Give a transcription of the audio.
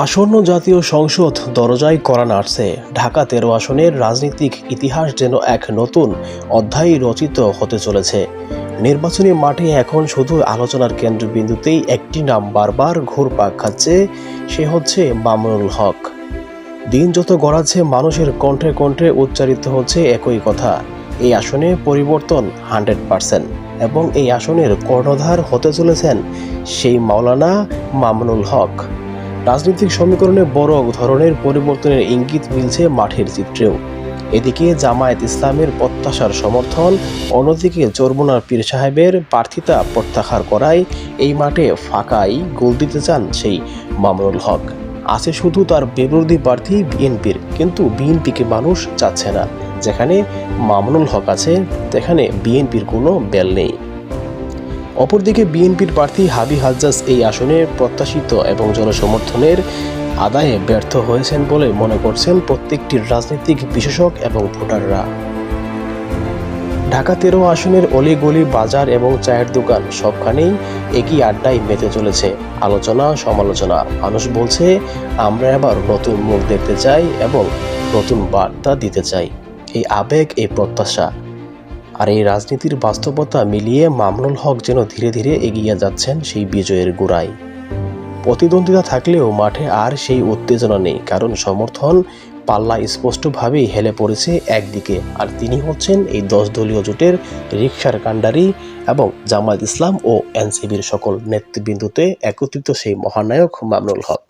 আসন্ন জাতীয় সংসদ দরজায় কড়া নাড়ছে। ঢাকা ১৩ আসনের রাজনৈতিক ইতিহাস যেন এক নতুন অধ্যায় রচিত হতে চলেছে। নির্বাচনী মাঠে এখন শুধু আলোচনার কেন্দ্রবিন্দুতেই একটি নাম বারবার ঘুরপাক খাচ্ছে, সে হচ্ছে মামুনুল হক। দিন যত গড়াচ্ছে মানুষের কণ্ঠে কণ্ঠে উচ্চারিত হচ্ছে একই কথা, এই আসনে পরিবর্তন 100%, এবং এই আসনের কর্ণধার হতে চলেছেন সেই মাওলানা মামুনুল হক। রাজনৈতিক সমীকরণে বড় ধরনের পরিবর্তনের ইঙ্গিত মিলছে মাঠের চিত্রেও। এদিকে জামায়াত ইসলামের প্রত্যাশার সমর্থন, অন্যদিকে চরমোনার পীর সাহেবের প্রার্থিতা প্রত্যাহার করায় এই মাঠে ফাঁকাই গোল দিতে চান সেই মামুনুল হক। আছে শুধু তার বিরোধী প্রার্থী বিএনপির, কিন্তু বিএনপিকে মানুষ চাচ্ছে না। যেখানে মামুনুল হক আছে সেখানে বিএনপির কোনো বেল নেই। অপরদিকে বিএনপির প্রার্থী হাবি হাজ্জাজ এই আসনে প্রত্যাশিত এবং জনসমর্থনের আদায়ে ব্যর্থ হয়েছেন বলে মনে করছেন প্রত্যেকটি রাজনৈতিক বিশ্লেষক এবং ভোটাররা। ঢাকা ১৩ আসনের অলিগলি, বাজার এবং চায়ের দোকান সবখানেই একই আড্ডায় মেতে চলেছে আলোচনা সমালোচনা। মানুষ বলছে, আমরা এবার নতুন মুখ দেখতে চাই এবং নতুন বার্তা দিতে চাই। এই আবেগ, এই প্রত্যাশা আর এই রাজনীতির বাস্তবতা মিলিয়ে মামুনুল হক যেন ধীরে ধীরে এগিয়ে যাচ্ছেন সেই বিজয়ের গোড়ায়। প্রতিদ্বন্দ্বিতা থাকলেও মাঠে আর সেই উত্তেজনা নেই, কারণ সমর্থন পাল্লা স্পষ্টভাবেই হেলে পড়েছে একদিকে, আর তিনি হচ্ছেন এই 10 দলীয় জোটের রিকশার কাণ্ডারি এবং জামায়াত ইসলাম ও এনসিবির সকল নেতৃবৃন্দতে একত্রিত সেই মহানায়ক মামুনুল হক।